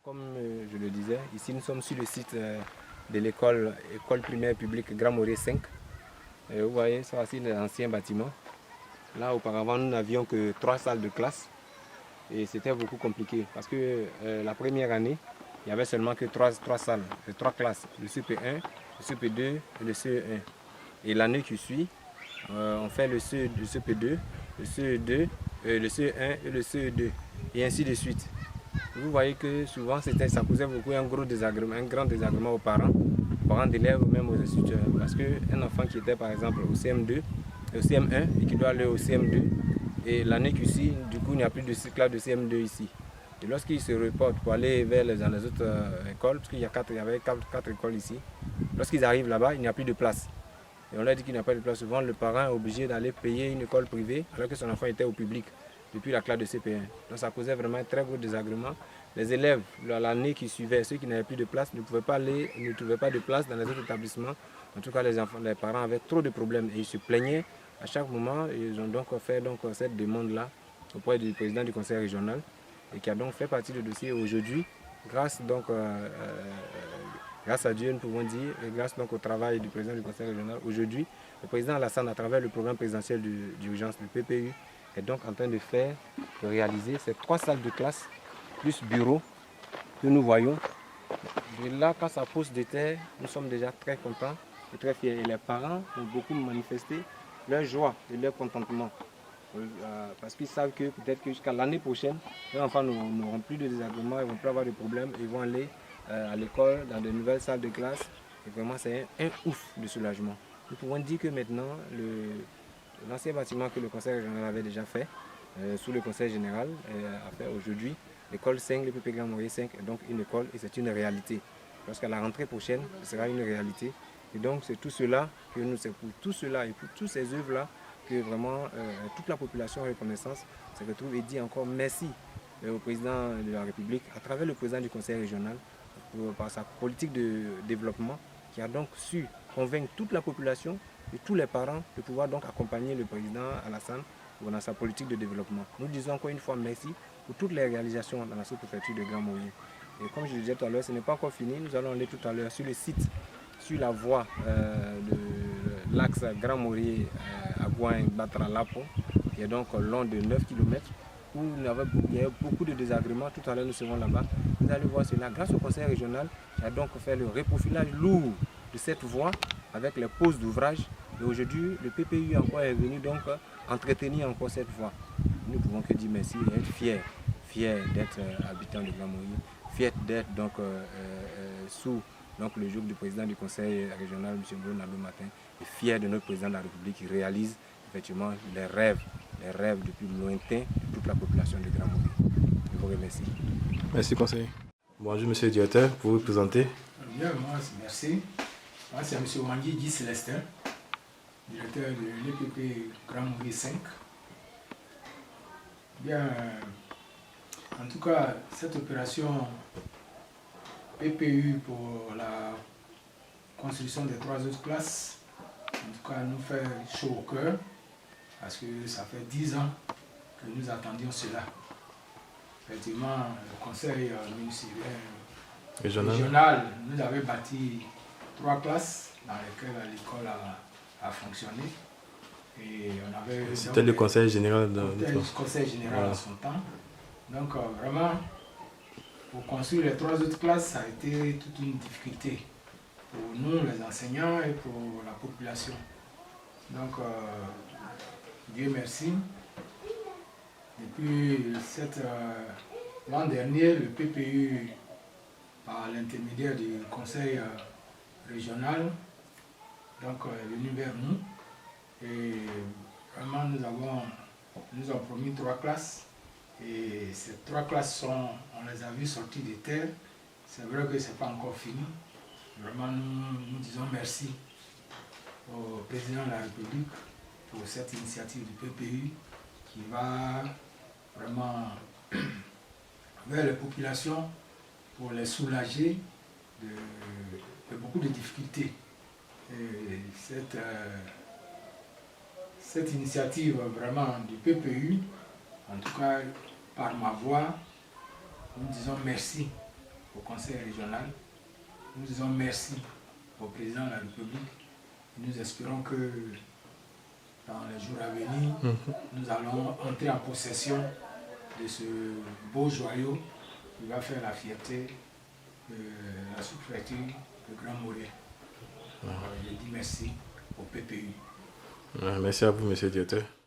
Comme je le disais, ici nous sommes sur le site de l'école primaire publique Grand Maurier 5. Vous voyez, ça c'est l'ancien bâtiment. Là, auparavant, nous n'avions que 3 salles de classe et c'était beaucoup compliqué parce que la première année, il n'y avait seulement que 3 salles, 3 classes, le CP1, le CP2 et le CE1. Et l'année qui suit, on fait le CP2, le CE2, le CE1 et le CE2 et ainsi de suite. Vous voyez que souvent ça causait beaucoup un grand désagrément aux parents d'élèves ou même aux instituteurs. Parce qu'un enfant qui était par exemple au CM2, au CM1 et qui doit aller au CM2, et l'année qui suit, du coup il n'y a plus de classe de CM2 ici. Et lorsqu'il se reporte pour aller vers les autres écoles, parce qu'il y avait 4 écoles ici, lorsqu'ils arrivent là-bas, il n'y a plus de place. Et on leur dit qu'il n'y a pas de place. Souvent, le parent est obligé d'aller payer une école privée alors que son enfant était au public depuis la classe de CP1. Donc ça causait vraiment un très gros désagrément. Les élèves, l'année qui suivait, ceux qui n'avaient plus de place, ne trouvaient pas de place dans les autres établissements. En tout cas, les parents avaient trop de problèmes et ils se plaignaient à chaque moment. Ils ont donc fait cette demande-là auprès du président du conseil régional et qui a donc fait partie du dossier aujourd'hui, grâce à Dieu, nous pouvons dire, et grâce donc au travail du président du conseil régional, aujourd'hui, le président Alassane, à travers le programme présidentiel d'urgence, le PPU, est donc en train de réaliser ces 3 salles de classe, plus bureaux, que nous voyons. Et là, quand ça pousse de terre, nous sommes déjà très contents et très fiers. Et les parents ont beaucoup manifesté leur joie et leur contentement. Parce qu'ils savent que peut-être que jusqu'à l'année prochaine, leurs enfants n'auront plus de désagréments, ils ne vont plus avoir de problèmes, ils vont aller à l'école, dans de nouvelles salles de classe. Et vraiment, c'est un ouf de soulagement. Nous pouvons dire que maintenant, l'ancien bâtiment que le conseil régional avait déjà fait, sous le conseil général, a fait aujourd'hui, l'école 5, le PP Grand Maurier 5, est donc une école et c'est une réalité. Lorsqu'à la rentrée prochaine, ce sera une réalité. Et donc, c'est tout cela c'est pour tout cela et pour toutes ces œuvres-là que vraiment toute la population reconnaissance se retrouve et dit encore merci au président de la République à travers le président du conseil régional par sa politique de développement qui a donc su convaincre toute la population et tous les parents de pouvoir donc accompagner le président Alassane dans sa politique de développement. Nous disons encore une fois merci pour toutes les réalisations dans la sous-préfecture de Grand Maurier. Et comme je le disais tout à l'heure, ce n'est pas encore fini. Nous allons aller tout à l'heure sur le site, sur la voie de l'axe Grand Maurier à Gouin-Batra-Lapo, qui est donc long de 9 km, où il y a beaucoup de désagréments. Tout à l'heure, nous serons là-bas. Vous allez voir cela. Grâce au conseil régional, qui a donc fait le reprofilage lourd de cette voie avec les poses d'ouvrage. Et aujourd'hui, le PPU encore est venu donc entretenir encore cette voie. Nous ne pouvons que dire merci et être fiers d'être habitants de Grand Maurier, fiers d'être donc sous le joug du président du conseil régional, M. Bruno Matin, et fiers de notre président de la République qui réalise effectivement les rêves depuis lointain de toute la population de Grand Maurier. Je vous remercie. Merci, conseiller. Bonjour, monsieur le directeur, pour vous présenter. Bien, moi, merci. Moi, c'est M. Wangui Guy Célestin, directeur de l'EPP Grand Maurier 5. Bien, en tout cas, cette opération PPU pour la construction des 3 autres classes, en tout cas, nous fait chaud au cœur, parce que ça fait 10 ans que nous attendions cela. Effectivement, le conseil municipal régional nous avait bâti 3 classes dans lesquelles l'école a fonctionné. Et on avait c'était le conseil général à son temps. Donc vraiment, pour construire les 3 autres classes, ça a été toute une difficulté pour nous, les enseignants, et pour la population. Donc, Dieu merci. Depuis l'an dernier, le PPU, par l'intermédiaire du conseil régional, donc est venu vers nous. Et vraiment, nous avons promis 3 classes. Et ces 3 classes on les a vues sortir de terre. C'est vrai que ce n'est pas encore fini. Vraiment, nous disons merci au président de la République pour cette initiative du PPU qui va vraiment vers les populations pour les soulager de beaucoup de difficultés. Et cette initiative vraiment du PPU, en tout cas par ma voix, nous disons merci au conseil régional. Nous disons merci au président de la République. Et nous espérons que dans les jours à venir, nous allons entrer en possession de ce beau joyau qui va faire la fierté de la sous-préfecture de Grand Morée. Je dis merci au PPU. Merci à vous, monsieur le directeur.